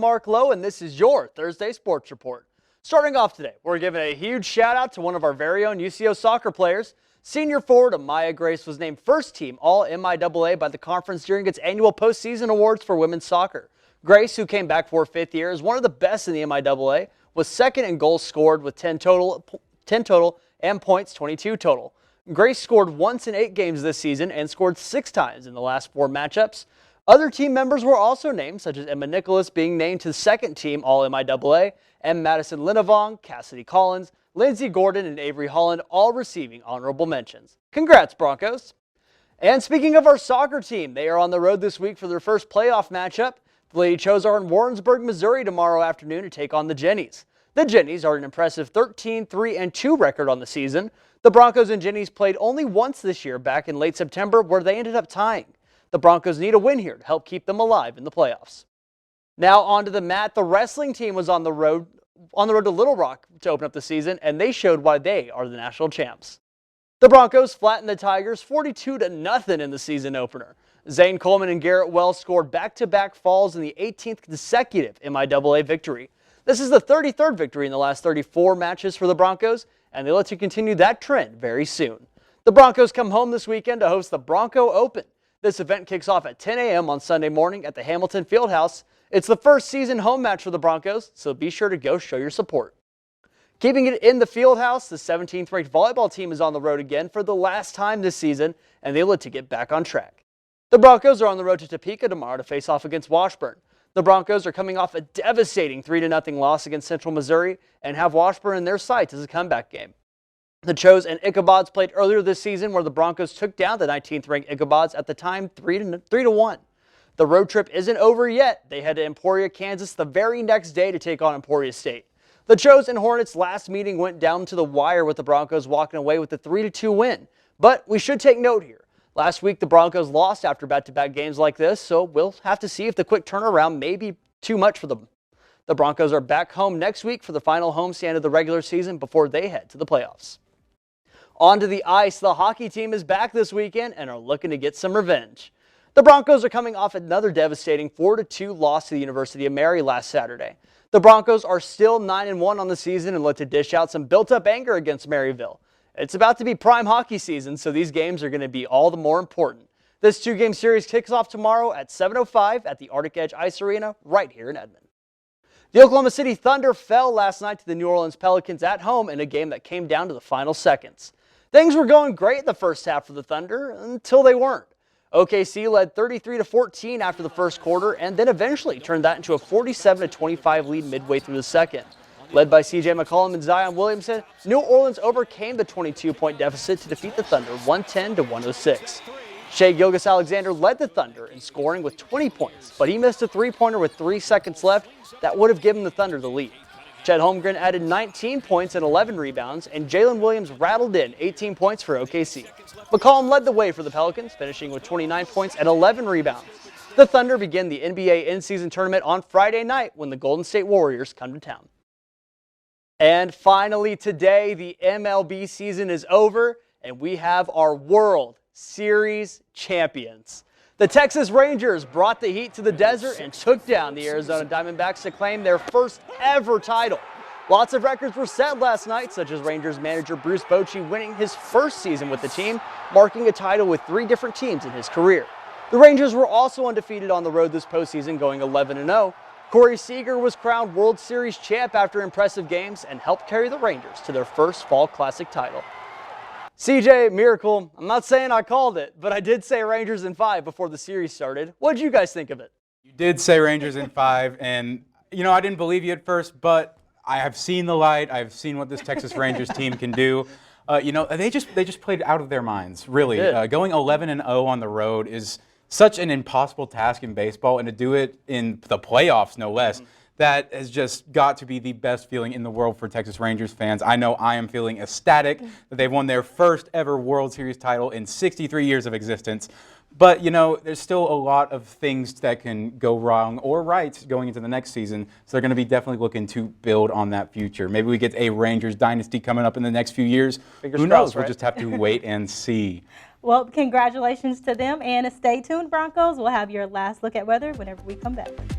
Mark Lowe, and this is your Thursday Sports Report. Starting off today, we're giving a huge shout out to one of our very own UCO soccer players. Senior forward Amaya Grace was named first team All-MIAA by the conference during its annual postseason awards for women's soccer. Grace, who came back for her fifth year, is one of the best in the MIAA, was second in goals scored with 10 total and points 22 total. Grace scored once in 8 games this season and scored 6 times in the last 4 matchups. Other team members were also named, such as Emma Nicholas being named to the second team All-MIAA, and Madison Linnevong, Cassidy Collins, Lindsay Gordon, and Avery Holland all receiving honorable mentions. Congrats, Broncos! And speaking of our soccer team, they are on the road this week for their first playoff matchup. The Lady Chos are in Warrensburg, Missouri tomorrow afternoon to take on the Jennies. The Jennies are an impressive 13-3-2 record on the season. The Broncos and Jennies played only once this year back in late September, where they ended up tying. The Broncos need a win here to help keep them alive in the playoffs. Now onto the mat. The wrestling team was on the road to Little Rock to open up the season, and they showed why they are the national champs. The Broncos flattened the Tigers 42-0 in the season opener. Zane Coleman and Garrett Wells scored back-to-back falls in the 18th consecutive MIAA victory. This is the 33rd victory in the last 34 matches for the Broncos, and they look to continue that trend very soon. The Broncos come home this weekend to host the Bronco Open. This event kicks off at 10 a.m. on Sunday morning at the Hamilton Fieldhouse. It's the first season home match for the Broncos, so be sure to go show your support. Keeping it in the Fieldhouse, the 17th ranked volleyball team is on the road again for the last time this season, and they look to get back on track. The Broncos are on the road to Topeka tomorrow to face off against Washburn. The Broncos are coming off a devastating 3-0 loss against Central Missouri and have Washburn in their sights as a comeback game. The Chos and Ichabods played earlier this season, where the Broncos took down the 19th ranked Ichabods at the time 3-1. The road trip isn't over yet. They head to Emporia, Kansas the very next day to take on Emporia State. The Chos and Hornets' last meeting went down to the wire, with the Broncos walking away with a 3-2 win. But we should take note here. Last week the Broncos lost after back-to-back games like this, so we'll have to see if the quick turnaround may be too much for them. The Broncos are back home next week for the final homestand of the regular season before they head to the playoffs. Onto the ice, the hockey team is back this weekend and are looking to get some revenge. The Broncos are coming off another devastating 4-2 loss to the University of Mary last Saturday. The Broncos are still 9-1 on the season and look to dish out some built-up anger against Maryville. It's about to be prime hockey season, so these games are going to be all the more important. This 2-game series kicks off tomorrow at 7:05 at the Arctic Edge Ice Arena right here in Edmond. The Oklahoma City Thunder fell last night to the New Orleans Pelicans at home in a game that came down to the final seconds. Things were going great in the first half for the Thunder until they weren't. OKC led 33-14 after the first quarter and then eventually turned that into a 47-25 lead midway through the second. Led by C.J. McCollum and Zion Williamson, New Orleans overcame the 22-point deficit to defeat the Thunder 110-106. Shai Gilgeous-Alexander led the Thunder in scoring with 20 points, but he missed a three-pointer with 3 seconds left that would have given the Thunder the lead. Chet Holmgren added 19 points and 11 rebounds, and Jalen Williams rattled in 18 points for OKC. McCollum led the way for the Pelicans, finishing with 29 points and 11 rebounds. The Thunder begin the NBA in-season tournament on Friday night when the Golden State Warriors come to town. And finally today, the MLB season is over, and we have our World Series champions. The Texas Rangers brought the heat to the desert and took down the Arizona Diamondbacks to claim their first ever title. Lots of records were set last night, such as Rangers manager Bruce Bochy winning his first season with the team, marking a title with 3 different teams in his career. The Rangers were also undefeated on the road this postseason, going 11-0. Corey Seager was crowned World Series champ after impressive games and helped carry the Rangers to their first Fall Classic title. CJ, Miracle, I'm not saying I called it, but I did say Rangers in 5 before the series started. What did you guys think of it? You did say Rangers in 5, and, I didn't believe you at first, but I have seen the light. I've seen what this Texas Rangers team can do. They just played out of their minds, really. Going 11-0 on the road is such an impossible task in baseball, and to do it in the playoffs, no less. That has just got to be the best feeling in the world for Texas Rangers fans. I know I am feeling ecstatic that they've won their first ever World Series title in 63 years of existence. But, there's still a lot of things that can go wrong or right going into the next season. So they're going to be definitely looking to build on that future. Maybe we get a Rangers dynasty coming up in the next few years. Who knows? Right? We'll just have to wait and see. Well, congratulations to them, and stay tuned, Broncos. We'll have your last look at weather whenever we come back.